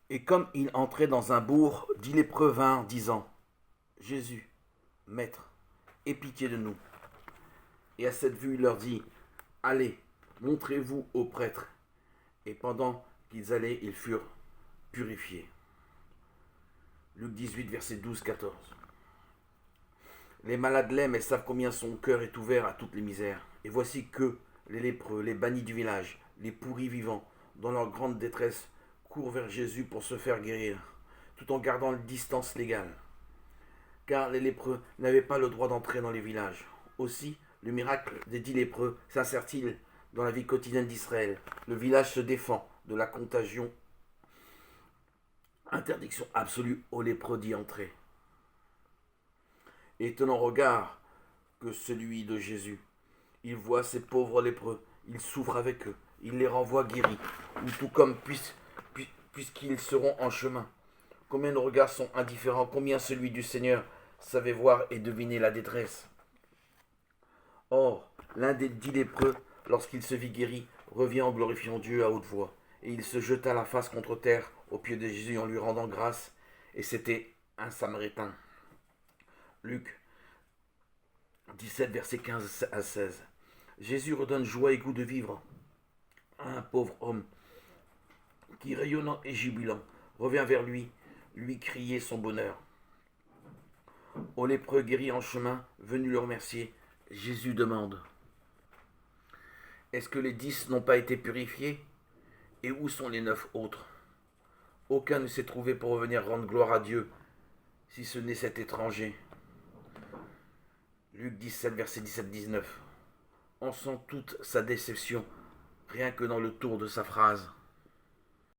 Et comme il entrait dans un bourg, 10 lépreux vinrent, disant: Jésus, Maître, aie pitié de nous. Et à cette vue, il leur dit: Allez, montrez-vous aux prêtres. Et pendant qu'ils allaient, ils furent purifiés. Luc 18, verset 12-14. Les malades l'aiment et savent combien son cœur est ouvert à toutes les misères. Et voici que les lépreux, les bannis du village, les pourris vivants, dans leur grande détresse, courent vers Jésus pour se faire guérir, tout en gardant une distance légale. Car les lépreux n'avaient pas le droit d'entrer dans les villages. Aussi, le miracle des 10 lépreux s'insère-t-il dans la vie quotidienne d'Israël. Le village se défend de la contagion. Interdiction absolue aux lépreux d'y entrer. Étonnant regard que celui de Jésus. Il voit ces pauvres lépreux, il souffre avec eux, il les renvoie guéris, ou tout comme puisqu'ils seront en chemin. Combien de regards sont indifférents, combien celui du Seigneur savait voir et deviner la détresse. Or, l'un des 10 lépreux, lorsqu'il se vit guéri, revient en glorifiant Dieu à haute voix, et il se jeta la face contre terre aux pieds de Jésus en lui rendant grâce, et c'était un Samaritain. Luc 17, versets 15 à 16. Jésus redonne joie et goût de vivre à un pauvre homme qui, rayonnant et jubilant, revient vers lui, lui crier son bonheur. Au lépreux guéri en chemin, venu le remercier, Jésus demande: Est-ce que les 10 n'ont pas été purifiés? Et où sont les 9 autres? Aucun ne s'est trouvé pour revenir rendre gloire à Dieu, si ce n'est cet étranger. Luc 17, verset 17-19. On sent toute sa déception, rien que dans le tour de sa phrase.